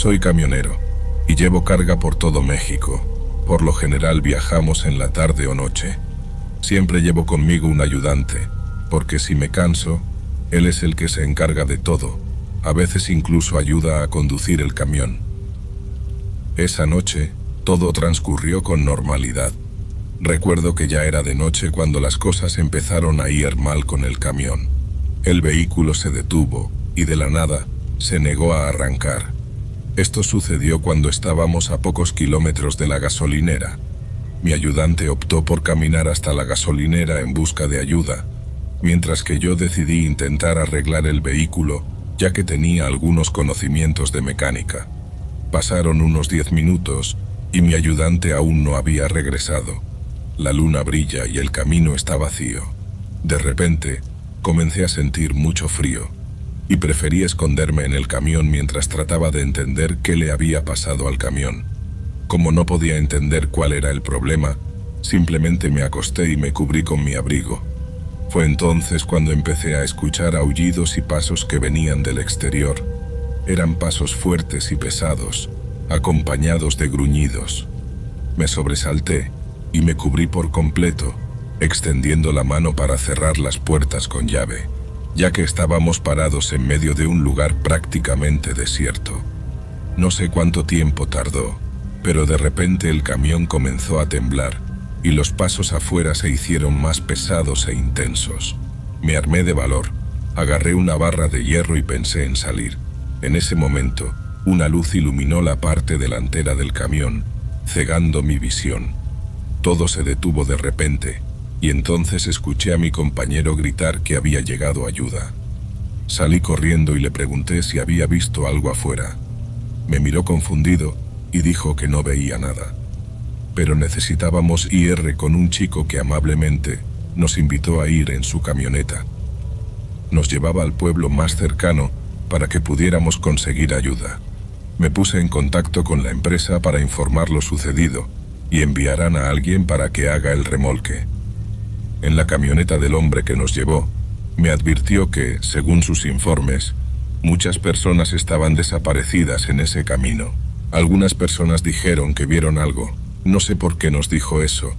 Soy camionero y llevo carga por todo México. Por lo general viajamos en la tarde o noche. Siempre llevo conmigo un ayudante, porque si me canso, él es el que se encarga de todo. A veces incluso ayuda a conducir el camión. Esa noche, todo transcurrió con normalidad. Recuerdo que ya era de noche cuando las cosas empezaron a ir mal con el camión. El vehículo se detuvo y de la nada se negó a arrancar. Esto sucedió cuando estábamos a pocos kilómetros de la gasolinera. Mi ayudante optó por caminar hasta la gasolinera en busca de ayuda, mientras que yo decidí intentar arreglar el vehículo, ya que tenía algunos conocimientos de mecánica. Pasaron unos 10 minutos y mi ayudante aún no había regresado. La luna brilla y el camino está vacío. De repente, comencé a sentir mucho frío y preferí esconderme en el camión mientras trataba de entender qué le había pasado al camión. Como no podía entender cuál era el problema, simplemente me acosté y me cubrí con mi abrigo. Fue entonces cuando empecé a escuchar aullidos y pasos que venían del exterior. Eran pasos fuertes y pesados, acompañados de gruñidos. Me sobresalté y me cubrí por completo, extendiendo la mano para cerrar las puertas con llave, ya que estábamos parados en medio de un lugar prácticamente desierto. No sé cuánto tiempo tardó, pero de repente el camión comenzó a temblar y los pasos afuera se hicieron más pesados e intensos. Me armé de valor, agarré una barra de hierro y pensé en salir. En ese momento, una luz iluminó la parte delantera del camión, cegando mi visión. Todo se detuvo de repente, y entonces escuché a mi compañero gritar que había llegado ayuda. Salí corriendo y le pregunté si había visto algo afuera. Me miró confundido y dijo que no veía nada. Pero necesitábamos ir con un chico que amablemente nos invitó a ir en su camioneta. Nos llevaba al pueblo más cercano para que pudiéramos conseguir ayuda. Me puse en contacto con la empresa para informar lo sucedido y enviarán a alguien para que haga el remolque. En la camioneta del hombre que nos llevó, me advirtió que, según sus informes, muchas personas estaban desaparecidas en ese camino. Algunas personas dijeron que vieron algo. No sé por qué nos dijo eso.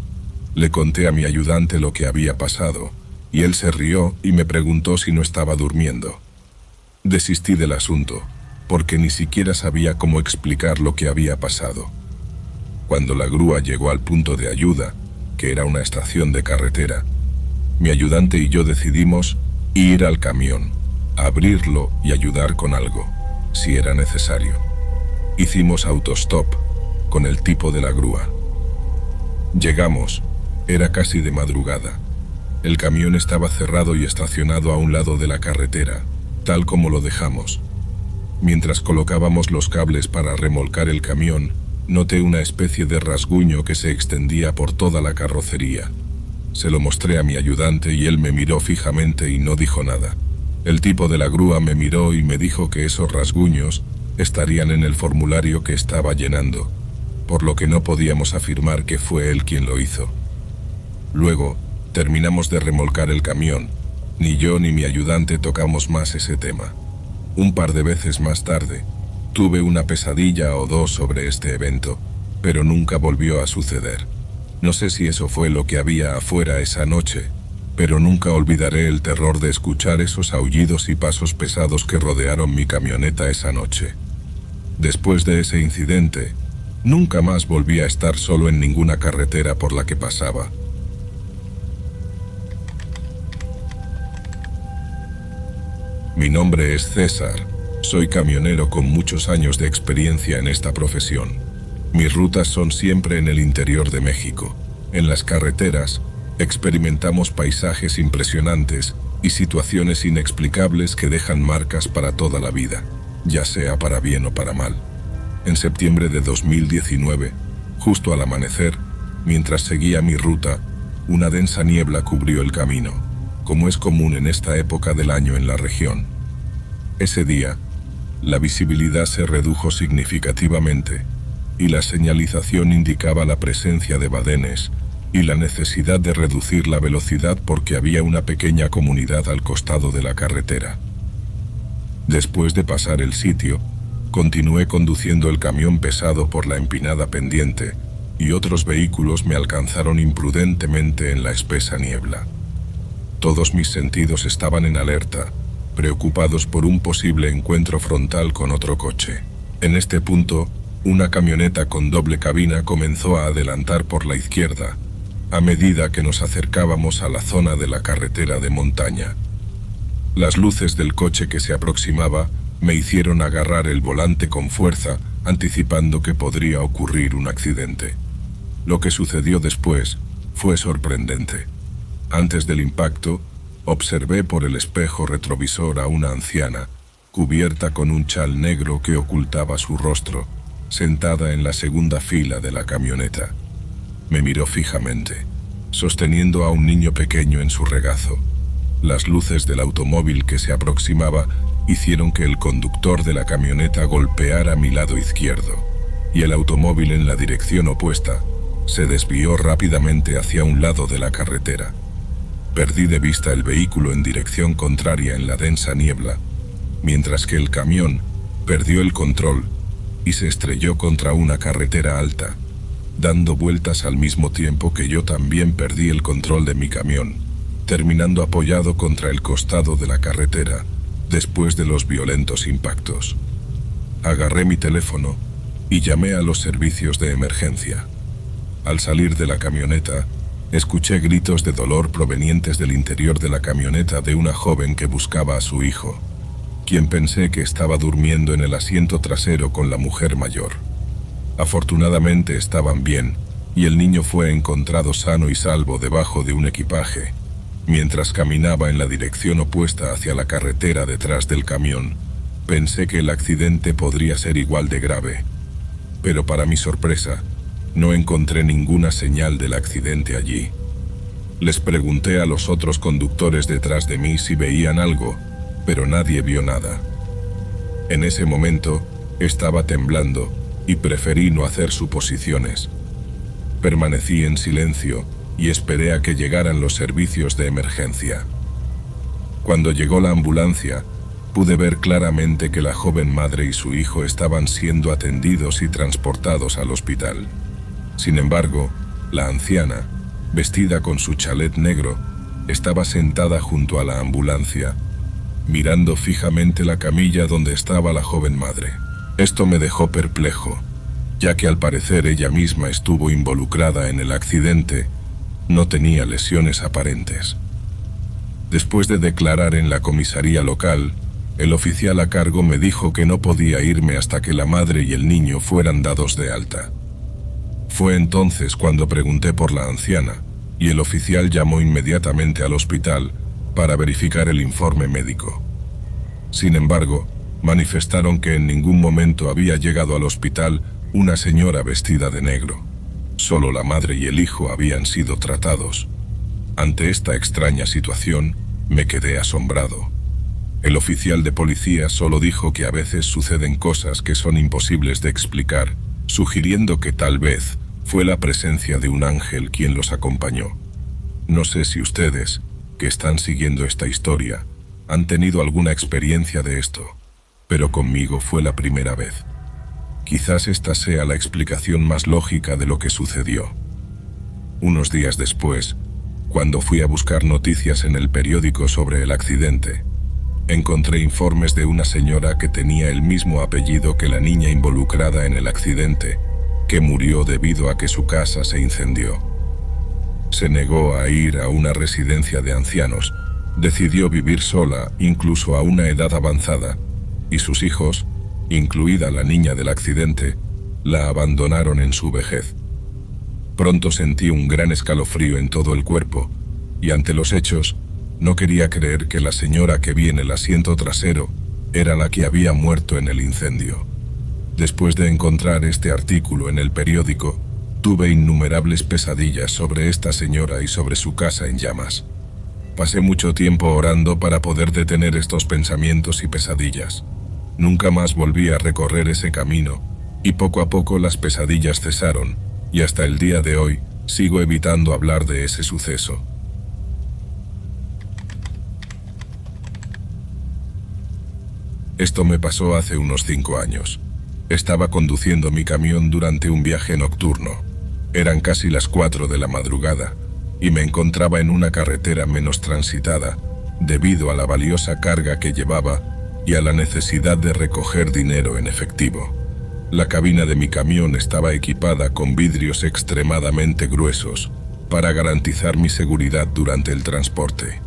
Le conté a mi ayudante lo que había pasado, y él se rió y me preguntó si no estaba durmiendo. Desistí del asunto, porque ni siquiera sabía cómo explicar lo que había pasado. Cuando la grúa llegó al punto de ayuda, que era una estación de carretera, mi ayudante y yo decidimos ir al camión, abrirlo y ayudar con algo, si era necesario. Hicimos autostop con el tipo de la grúa. Llegamos, era casi de madrugada. El camión estaba cerrado y estacionado a un lado de la carretera, tal como lo dejamos. Mientras colocábamos los cables para remolcar el camión, noté una especie de rasguño que se extendía por toda la carrocería. Se lo mostré a mi ayudante y él me miró fijamente y no dijo nada. El tipo de la grúa me miró y me dijo que esos rasguños estarían en el formulario que estaba llenando, por lo que no podíamos afirmar que fue él quien lo hizo. Luego, terminamos de remolcar el camión. Ni yo ni mi ayudante tocamos más ese tema. Un par de veces más tarde, tuve una pesadilla o dos sobre este evento, pero nunca volvió a suceder. No sé si eso fue lo que había afuera esa noche, pero nunca olvidaré el terror de escuchar esos aullidos y pasos pesados que rodearon mi camioneta esa noche. Después de ese incidente, nunca más volví a estar solo en ninguna carretera por la que pasaba. Mi nombre es César, soy camionero con muchos años de experiencia en esta profesión. Mis rutas son siempre en el interior de México. En las carreteras, experimentamos paisajes impresionantes y situaciones inexplicables que dejan marcas para toda la vida, ya sea para bien o para mal. En septiembre de 2019, justo al amanecer, mientras seguía mi ruta, una densa niebla cubrió el camino, como es común en esta época del año en la región. Ese día, la visibilidad se redujo significativamente y la señalización indicaba la presencia de badenes y la necesidad de reducir la velocidad porque había una pequeña comunidad al costado de la carretera. Después de pasar el sitio, Continué conduciendo el camión pesado por la empinada pendiente y otros vehículos me alcanzaron imprudentemente en la espesa niebla. Todos mis sentidos estaban en alerta, preocupados por un posible encuentro frontal con otro coche. En este punto, una camioneta con doble cabina comenzó a adelantar por la izquierda, a medida que nos acercábamos a la zona de la carretera de montaña. Las luces del coche que se aproximaba me hicieron agarrar el volante con fuerza, anticipando que podría ocurrir un accidente. Lo que sucedió después fue sorprendente. Antes del impacto, observé por el espejo retrovisor a una anciana, cubierta con un chal negro que ocultaba su rostro, sentada en la segunda fila de la camioneta. Me miró fijamente, sosteniendo a un niño pequeño en su regazo. Las luces del automóvil que se aproximaba hicieron que el conductor de la camioneta golpeara mi lado izquierdo, y el automóvil en la dirección opuesta se desvió rápidamente hacia un lado de la carretera. Perdí de vista el vehículo en dirección contraria en la densa niebla, mientras que el camión perdió el control y se estrelló contra una carretera alta, dando vueltas al mismo tiempo que yo también perdí el control de mi camión, terminando apoyado contra el costado de la carretera después de los violentos impactos. Agarré mi teléfono y llamé a los servicios de emergencia. Al salir de la camioneta, escuché gritos de dolor provenientes del interior de la camioneta de una joven que buscaba a su hijo, quien pensé que estaba durmiendo en el asiento trasero con la mujer mayor. Afortunadamente estaban bien, y el niño fue encontrado sano y salvo debajo de un equipaje. Mientras caminaba en la dirección opuesta hacia la carretera detrás del camión, pensé que el accidente podría ser igual de grave. Pero para mi sorpresa, no encontré ninguna señal del accidente allí. Les pregunté a los otros conductores detrás de mí si veían algo, pero nadie vio nada. En ese momento, estaba temblando y preferí no hacer suposiciones. Permanecí en silencio y esperé a que llegaran los servicios de emergencia. Cuando llegó la ambulancia, pude ver claramente que la joven madre y su hijo estaban siendo atendidos y transportados al hospital. Sin embargo, la anciana, vestida con su chalet negro, estaba sentada junto a la ambulancia, mirando fijamente la camilla donde estaba la joven madre. Esto me dejó perplejo, ya que al parecer ella misma estuvo involucrada en el accidente. No tenía lesiones aparentes. Después de declarar en la comisaría local, el oficial a cargo me dijo que no podía irme hasta que la madre y el niño fueran dados de alta. Fue entonces cuando pregunté por la anciana, y el oficial llamó inmediatamente al hospital para verificar el informe médico. Sin embargo, manifestaron que en ningún momento había llegado al hospital una señora vestida de negro. Solo la madre y el hijo habían sido tratados. Ante esta extraña situación, me quedé asombrado. El oficial de policía solo dijo que a veces suceden cosas que son imposibles de explicar, sugiriendo que tal vez fue la presencia de un ángel quien los acompañó. No sé si ustedes, que están siguiendo esta historia, han tenido alguna experiencia de esto, pero conmigo fue la primera vez. Quizás esta sea la explicación más lógica de lo que sucedió. Unos días después, cuando fui a buscar noticias en el periódico sobre el accidente, encontré informes de una señora que tenía el mismo apellido que la niña involucrada en el accidente, que murió debido a que su casa se incendió. Se negó a ir a una residencia de ancianos, decidió vivir sola incluso a una edad avanzada, y sus hijos, incluida la niña del accidente, la abandonaron en su vejez. Pronto sentí un gran escalofrío en todo el cuerpo, y ante los hechos, no quería creer que la señora que vi en el asiento trasero era la que había muerto en el incendio. Después de encontrar este artículo en el periódico, tuve innumerables pesadillas sobre esta señora y sobre su casa en llamas. Pasé mucho tiempo orando para poder detener estos pensamientos y pesadillas. Nunca más volví a recorrer ese camino, y poco a poco las pesadillas cesaron, y hasta el día de hoy sigo evitando hablar de ese suceso. Esto me pasó hace unos 5 años. Estaba conduciendo mi camión durante un viaje nocturno. Eran casi las 4 de la madrugada y me encontraba en una carretera menos transitada debido a la valiosa carga que llevaba y a la necesidad de recoger dinero en efectivo. La cabina de mi camión estaba equipada con vidrios extremadamente gruesos para garantizar mi seguridad durante el transporte.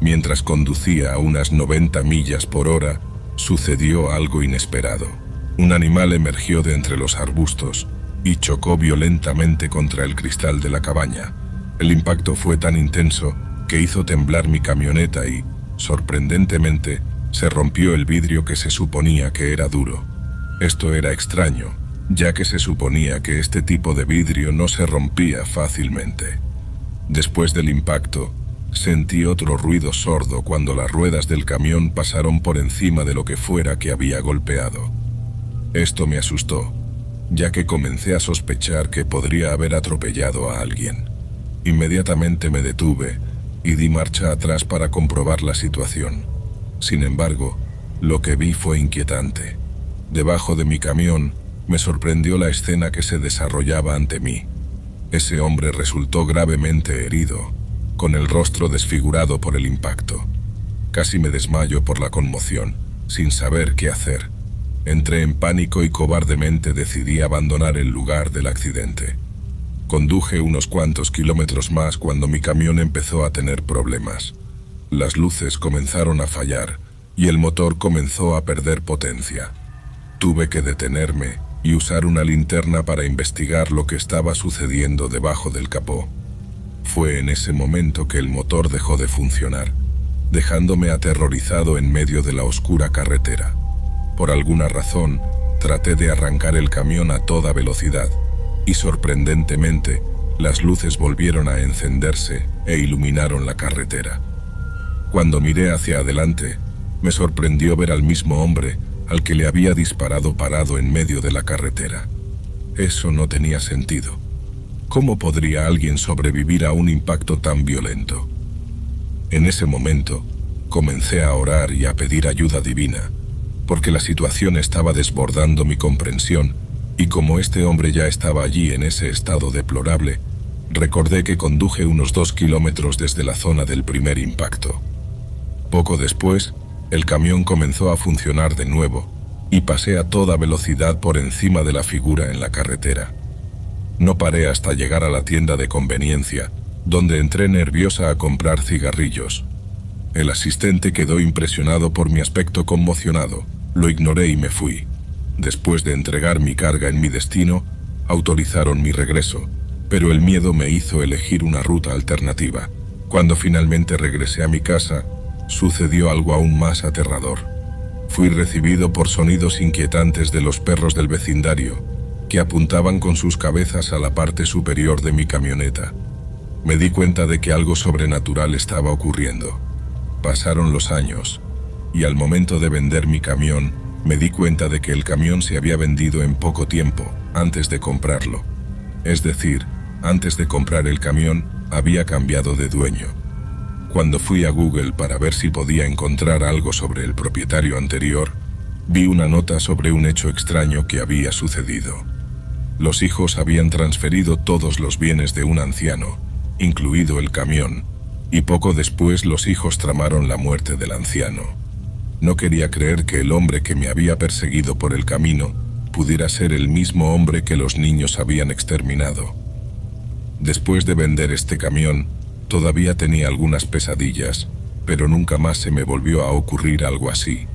Mientras conducía a unas 90 millas por hora, sucedió algo inesperado. Un animal emergió de entre los arbustos y chocó violentamente contra el cristal de la cabaña. El impacto fue tan intenso que hizo temblar mi camioneta y, sorprendentemente, se rompió el vidrio que se suponía que era duro. Esto era extraño, ya que se suponía que este tipo de vidrio no se rompía fácilmente. Después del impacto, sentí otro ruido sordo cuando las ruedas del camión pasaron por encima de lo que fuera que había golpeado. Esto me asustó, ya que comencé a sospechar que podría haber atropellado a alguien. Inmediatamente me detuve y di marcha atrás para comprobar la situación. Sin embargo, lo que vi fue inquietante. Debajo de mi camión, me sorprendió la escena que se desarrollaba ante mí. Ese hombre resultó gravemente herido, con el rostro desfigurado por el impacto. Casi me desmayo por la conmoción, sin saber qué hacer. Entré en pánico y cobardemente decidí abandonar el lugar del accidente. Conduje unos cuantos kilómetros más cuando mi camión empezó a tener problemas. Las luces comenzaron a fallar y el motor comenzó a perder potencia. Tuve que detenerme y usar una linterna para investigar lo que estaba sucediendo debajo del capó. Fue en ese momento que el motor dejó de funcionar, dejándome aterrorizado en medio de la oscura carretera. Por alguna razón, traté de arrancar el camión a toda velocidad, y sorprendentemente, las luces volvieron a encenderse e iluminaron la carretera. Cuando miré hacia adelante, me sorprendió ver al mismo hombre al que le había disparado parado en medio de la carretera. Eso no tenía sentido. ¿Cómo podría alguien sobrevivir a un impacto tan violento? En ese momento, comencé a orar y a pedir ayuda divina, porque la situación estaba desbordando mi comprensión, y como este hombre ya estaba allí en ese estado deplorable, recordé que conduje unos 2 kilómetros desde la zona del primer impacto. Poco después, el camión comenzó a funcionar de nuevo, y pasé a toda velocidad por encima de la figura en la carretera. No paré hasta llegar a la tienda de conveniencia, donde entré nerviosa a comprar cigarrillos. El asistente quedó impresionado por mi aspecto conmocionado. Lo ignoré y me fui. Después de entregar mi carga en mi destino, autorizaron mi regreso, pero el miedo me hizo elegir una ruta alternativa. Cuando finalmente regresé a mi casa, sucedió algo aún más aterrador. Fui recibido por sonidos inquietantes de los perros del vecindario, que apuntaban con sus cabezas a la parte superior de mi camioneta. Me di cuenta de que algo sobrenatural estaba ocurriendo. Pasaron los años, y al momento de vender mi camión, me di cuenta de que el camión se había vendido en poco tiempo, antes de comprarlo. Es decir, antes de comprar el camión, había cambiado de dueño. Cuando fui a Google para ver si podía encontrar algo sobre el propietario anterior, vi una nota sobre un hecho extraño que había sucedido. Los hijos habían transferido todos los bienes de un anciano, incluido el camión, y poco después los hijos tramaron la muerte del anciano. No quería creer que el hombre que me había perseguido por el camino pudiera ser el mismo hombre que los niños habían exterminado. Después de vender este camión, todavía tenía algunas pesadillas, pero nunca más se me volvió a ocurrir algo así.